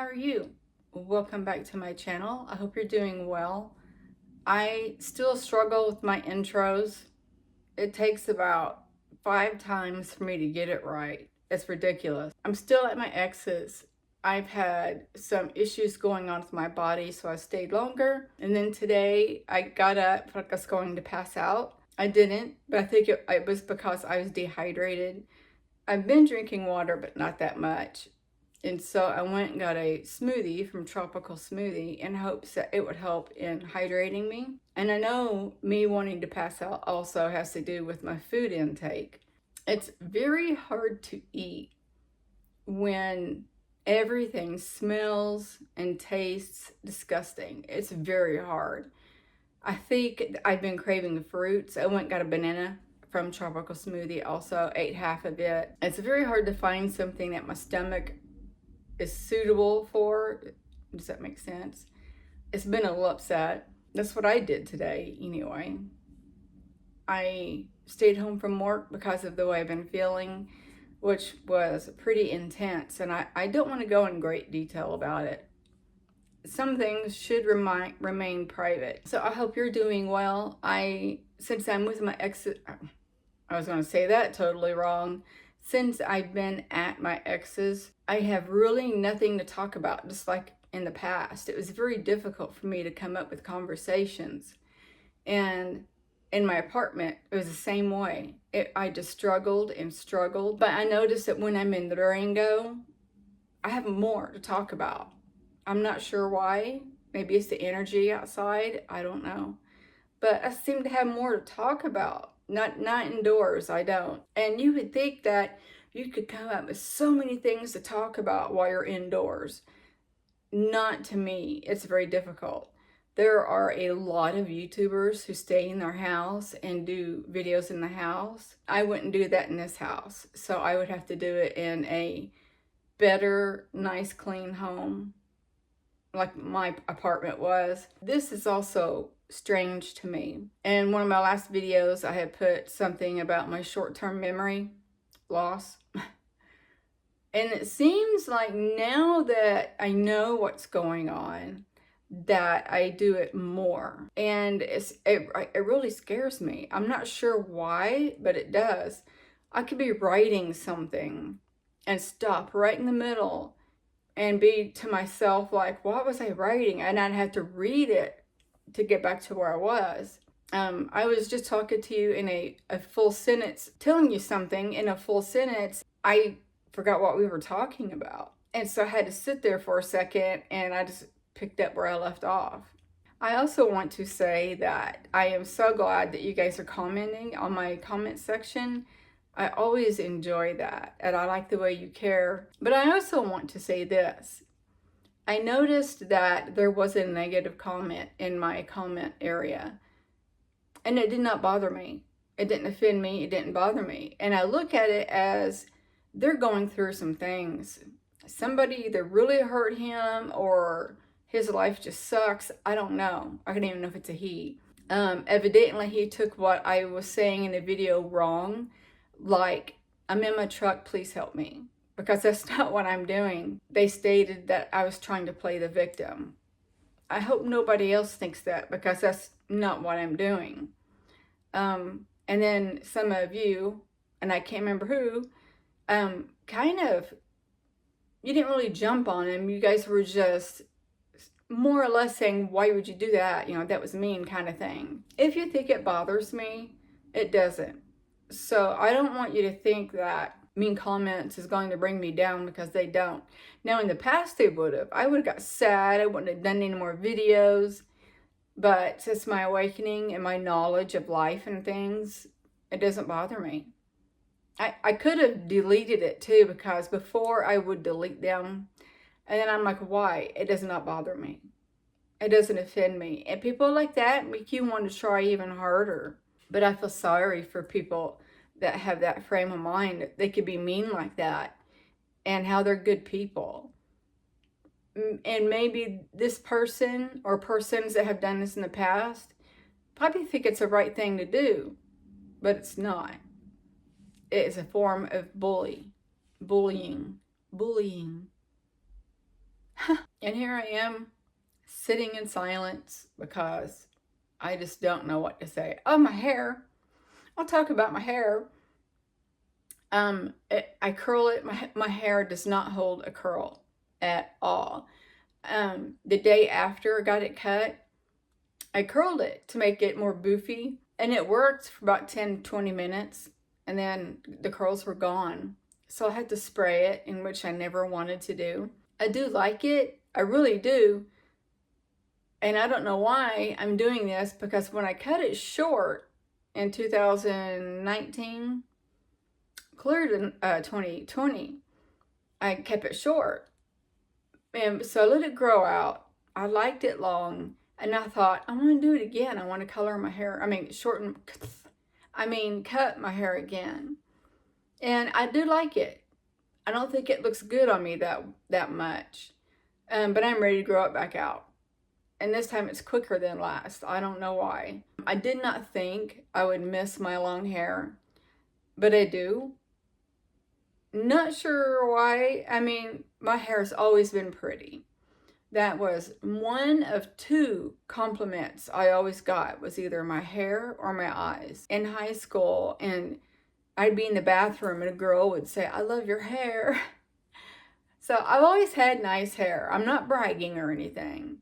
how are you? Welcome back to my channel. I hope you're doing well. I still struggle with my intros. It takes about 5 times for me to get it right. It's ridiculous. I'm still at my ex's. I've had some issues going on with my body, so I stayed longer. And then today I got up like I was going to pass out. I didn't, but I think it was because I was dehydrated. I've been drinking water, but not that much. And so I went and got a smoothie from Tropical Smoothie in hopes that it would help in hydrating me. And I know me wanting to pass out also has to do with my food intake. It's very hard to eat when everything smells and tastes disgusting. It's very hard. I think I've been craving fruits. I went and got a banana from Tropical Smoothie, also ate half of it. It's very hard to find something that my stomach is suitable for. Does that make sense? It's been a little upset. That's what I did today anyway. I stayed home from work because of the way I've been feeling, which was pretty intense, and I don't want to go in great detail about it. Some things should remain private. So I hope you're doing well. Since I'm with my ex, I was going to say that totally wrong. Since I've been at my ex's, I have really nothing to talk about, just like in the past. It was very difficult for me to come up with conversations. And in my apartment, it was the same way. I just struggled and struggled. But I noticed that when I'm in Durango, I have more to talk about. I'm not sure why. Maybe it's the energy outside. I don't know. But I seem to have more to talk about. Not indoors, I don't. And you would think that you could come up with so many things to talk about while you're indoors. Not to me. It's very difficult. There are a lot of YouTubers who stay in their house and do videos in the house. I wouldn't do that in this house. So I would have to do it in a better, nice, clean home, like my apartment was. This is also strange to me. In one of my last videos, I had put something about my short-term memory loss. And it seems like now that I know what's going on, that I do it more. And it really scares me. I'm not sure why, but it does. I could be writing something and stop right in the middle and be to myself like, what was I writing? And I'd have to read it to get back to where I was. I was just talking to you in a full sentence, telling you something in a full sentence. I forgot what we were talking about. And so I had to sit there for a second, and I just picked up where I left off. I also want to say that I am so glad that you guys are commenting on my comment section. I always enjoy that, and I like the way you care. But I also want to say this. I noticed that there was a negative comment in my comment area, and it did not bother me. It didn't offend me. It didn't bother me. And I look at it as they're going through some things. Somebody either really hurt him or his life just sucks. I don't know. I don't even know if it's a he. Evidently, he took what I was saying in the video wrong. Like, I'm in my truck, please help me. Because that's not what I'm doing. They stated that I was trying to play the victim. I hope nobody else thinks that, because that's not what I'm doing. And then some of you, and I can't remember who, kind of, you didn't really jump on him. You guys were just more or less saying, why would you do that? You know, that was mean kind of thing. If you think it bothers me, it doesn't. So I don't want you to think that mean comments is going to bring me down, because they don't. Now, in the past, they would have. I would have got sad. I wouldn't have done any more videos. But since my awakening and my knowledge of life and things, it doesn't bother me. I could have deleted it too, because before I would delete them, and then I'm like, why? It does not bother me. It doesn't offend me. And people like that make you want to try even harder. But I feel sorry for people that have that frame of mind. They could be mean like that, and how they're good people. And maybe this person or persons that have done this in the past probably think it's the right thing to do, but it's not. It is a form of bullying. And here I am sitting in silence because I just don't know what to say. Oh, my hair. I'll talk about my hair. I curl it. My hair does not hold a curl at all. The day after I got it cut, I curled it to make it more boofy, and it worked for about 10-20 minutes, and then the curls were gone. So I had to spray it, in which I never wanted to do. I do like it. I really do. And I don't know why I'm doing this, because when I cut it short in 2019, cleared in 2020, I kept it short. And so I let it grow out. I liked it long. And I thought, I want to do it again. I want to color my hair. Cut my hair again. And I do like it. I don't think it looks good on me that much. But I'm ready to grow it back out. And this time it's quicker than last. I don't know why. I did not think I would miss my long hair, but I do. Not sure why. My hair's always been pretty. That was one of two compliments I always got, was either my hair or my eyes. In high school, and I'd be in the bathroom and a girl would say, "I love your hair." So I've always had nice hair. I'm not bragging or anything,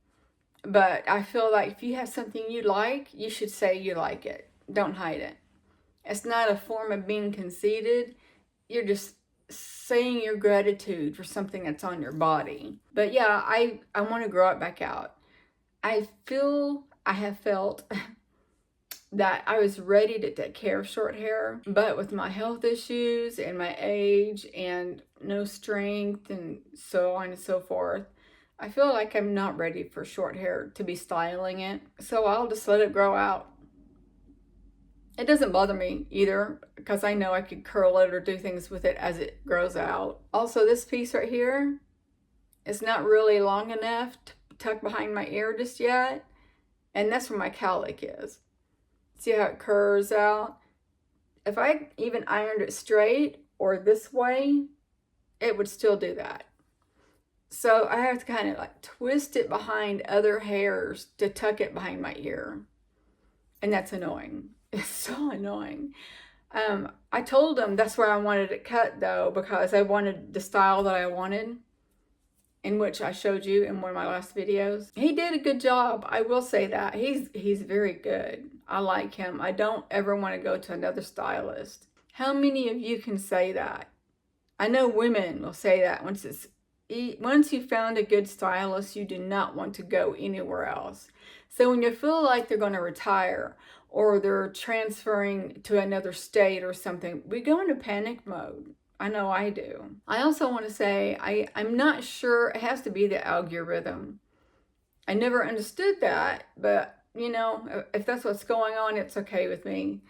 but I feel like if you have something you like, you should say you like it. Don't hide it. It's not a form of being conceited. You're just saying your gratitude for something that's on your body. But yeah, I want to grow it back out. I have felt that I was ready to take care of short hair, but with my health issues and my age and no strength and so on and so forth, I feel like I'm not ready for short hair to be styling it. So I'll just let it grow out. It doesn't bother me either, because I know I could curl it or do things with it as it grows out. Also, this piece right here is not really long enough to tuck behind my ear just yet. And that's where my cowlick is. See how it curves out? If I even ironed it straight or this way, it would still do that. So I have to kind of like twist it behind other hairs to tuck it behind my ear. And that's annoying. It's so annoying. I told him that's where I wanted it cut, though, because I wanted the style that I wanted, in which I showed you in one of my last videos. He did a good job. I will say that. He's very good. I like him. I don't ever want to go to another stylist. How many of you can say that? I know women will say that once you found a good stylist, you do not want to go anywhere else. So when you feel like they're going to retire or they're transferring to another state or something, we go into panic mode. I know I do. I also want to say I'm not sure. It has to be the algorithm. I never understood that, but if that's what's going on, it's okay with me.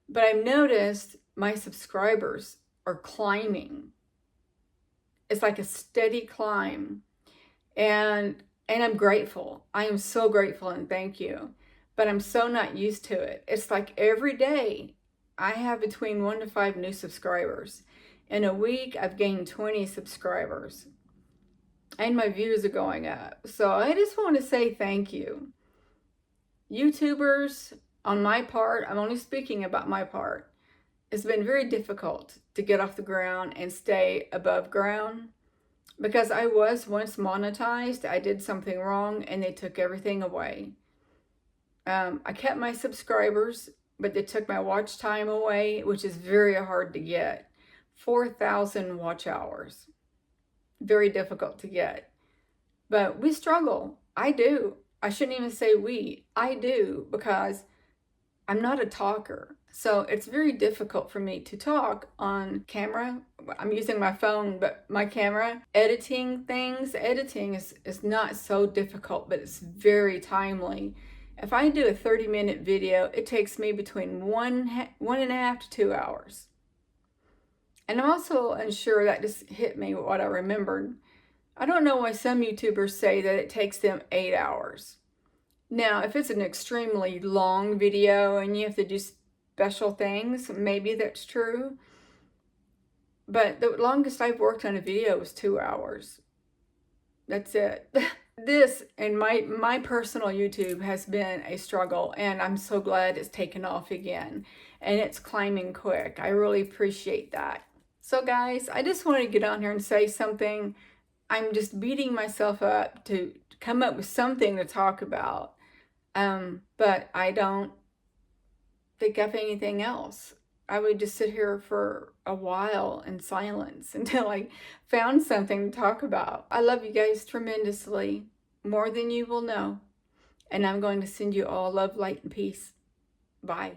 But I've noticed my subscribers are climbing. It's like a steady climb. And I'm grateful. I am so grateful and thank you. But I'm so not used to it. It's like every day I have between 1 to 5 new subscribers. In a week, I've gained 20 subscribers. And my views are going up. So I just want to say thank you. YouTubers, on my part, I'm only speaking about my part, it's been very difficult to get off the ground and stay above ground. Because I was once monetized, I did something wrong and they took everything away. I kept my subscribers, but they took my watch time away, which is very hard to get. 4,000 watch hours. Very difficult to get. But we struggle. I do. I shouldn't even say we. I do, because I'm not a talker. So it's very difficult for me to talk on camera. I'm using my phone, but my camera, editing is not so difficult, but it's very timely. If I do a 30-minute video, it takes me between 1.5 to 2 hours. And I'm also unsure, that just hit me what I remembered. I don't know why some YouTubers say that it takes them 8 hours. Now, if it's an extremely long video and you have to do special things, maybe that's true. But the longest I've worked on a video was 2 hours. That's it. This and my personal YouTube has been a struggle, and I'm so glad it's taken off again and it's climbing quick. I really appreciate that. So guys, I just want to get on here and say something. I'm just beating myself up to come up with something to talk about. But I don't think of anything else. I would just sit here for a while in silence until I found something to talk about. I love you guys tremendously, more than you will know. And I'm going to send you all love, light, and peace. Bye.